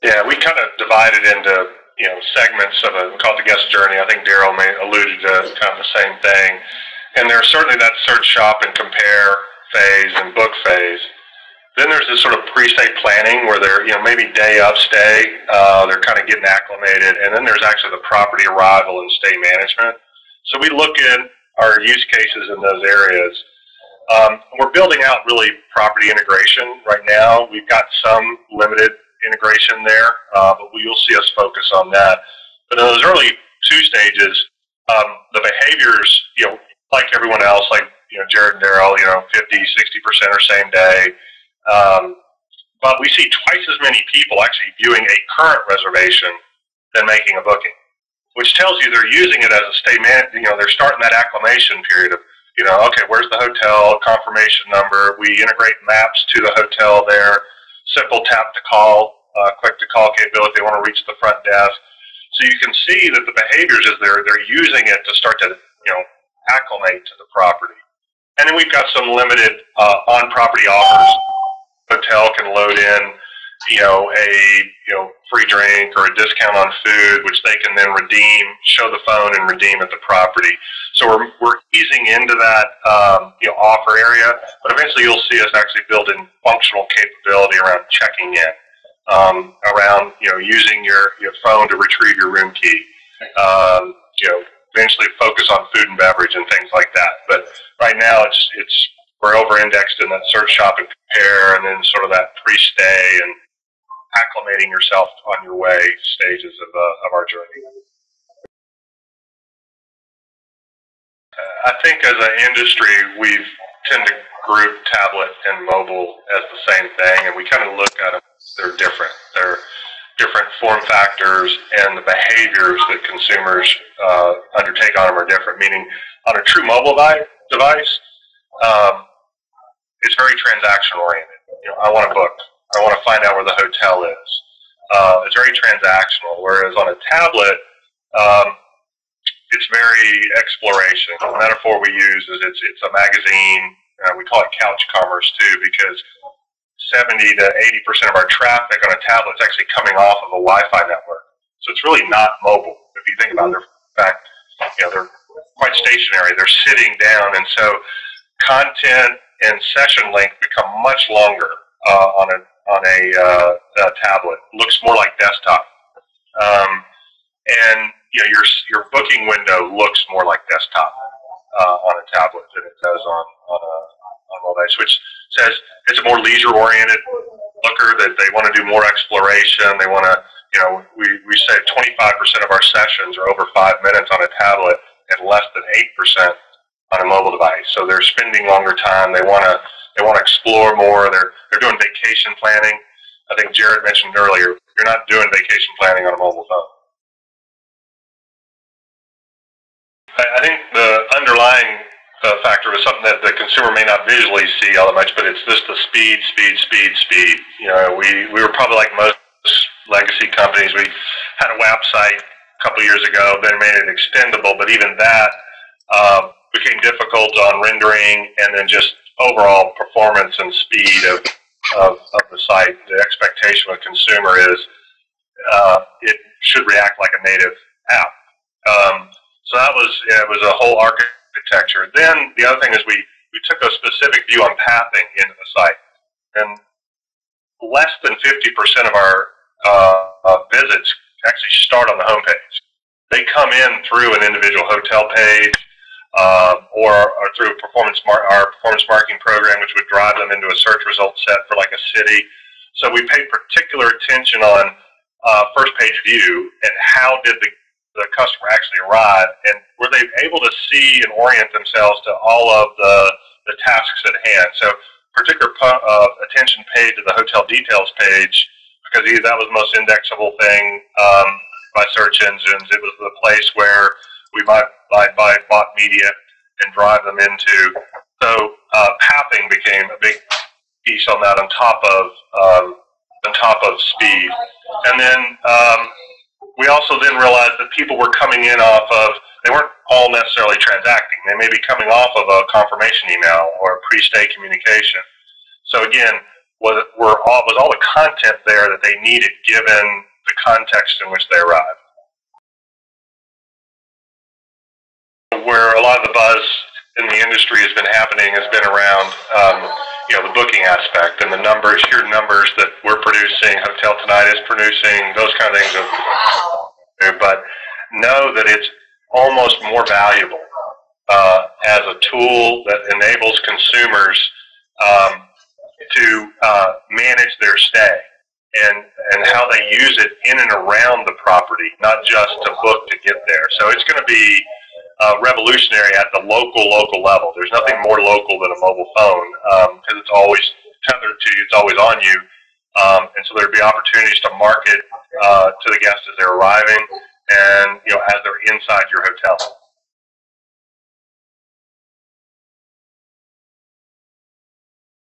Yeah, we kind of divided into segments of we call it the guest journey. I think Daryl may alluded to kind of the same thing. And there's certainly that search, shop, and compare phase and book phase. Then there's this sort of pre-stay planning where they're maybe day of stay, they're kind of getting acclimated, and then there's actually the property arrival and stay management. So we look at our use cases in those areas. We're building out really property integration right now. We've got some limited integration there, but you'll see us focus on that. But in those early two stages, the behaviors, like everyone else, like Jared and Daryl, 50, 60% are same day. But we see twice as many people actually viewing a current reservation than making a booking, which tells you they're using it as a stay they're starting that acclimation period of, okay, where's the hotel, confirmation number. We integrate maps to the hotel there, simple tap to call, click to call capability if they want to reach the front desk. So you can see that the behaviors is they're using it to start to, acclimate to the property. And then we've got some limited on-property offers. Hotel can load in, a free drink or a discount on food, which they can then redeem, show the phone and redeem at the property. So we're easing into that, offer area, but eventually you'll see us actually build in functional capability around checking in, around, using your phone to retrieve your room key, eventually focus on food and beverage and things like that. But right now we're over-indexed in that search, shop, and compare, and then sort of that pre-stay and acclimating yourself on your way stages of our journey. I think as an industry, we tend to group tablet and mobile as the same thing, and we kind of look at them. They're different. They're different form factors, and the behaviors that consumers undertake on them are different. Meaning, on a true mobile device, it's very transaction oriented. I want to book. I want to find out where the hotel is. It's very transactional. Whereas on a tablet, it's very exploration. The metaphor we use is it's a magazine. We call it couch commerce too, because 70 to 80% of our traffic on a tablet is actually coming off of a Wi-Fi network. So it's really not mobile. If you think about it, in fact, they're quite stationary. They're sitting down, and so content and session length become much longer on a tablet. It looks more like desktop, and your booking window looks more like desktop on a tablet than it does on mobile device, which says it's a more leisure-oriented booker, that they want to do more exploration. They want to, we say 25% of our sessions are over 5 minutes on a tablet and less than 8% on a mobile device. So they're spending longer time. They want to explore more. They're doing vacation planning. I think Jared mentioned earlier, you're not doing vacation planning on a mobile phone. I think the underlying factor is something that the consumer may not visually see all that much, but it's just the speed. We were probably like most legacy companies. We had a website a couple of years ago, then made it extendable, but even that became difficult on rendering, and then just overall performance and speed of the site. The expectation of a consumer is it should react like a native app. So that was, it was a whole architecture. Then the other thing is we took a specific view on pathing into the site, and less than 50% of our visits actually start on the homepage. They come in through an individual hotel page, or through our performance marketing program, which would drive them into a search result set for like a city. So we paid particular attention on first page view and how did the customer actually arrive, and were they able to see and orient themselves to all of the tasks at hand. So particular attention paid to the hotel details page, because that was the most indexable thing by search engines. It was the place where we might buy bot media and drive them into. So pathing became a big piece on that, on top of speed. And then we also then realized that people were coming in off of, they weren't all necessarily transacting. They may be coming off of a confirmation email or a pre-stay communication. So again, was all the content there that they needed given the context in which they arrived. Where a lot of the buzz in the industry has been happening has been around the booking aspect and the numbers, sheer numbers that we're producing, Hotel Tonight is producing, those kind of things. But know that it's almost more valuable as a tool that enables consumers to manage their stay and how they use it in and around the property, not just to book to get there. So it's going to be revolutionary at the local level. There's nothing more local than a mobile phone because it's always tethered to you, it's always on you, and so there'd be opportunities to market to the guests as they're arriving and as they're inside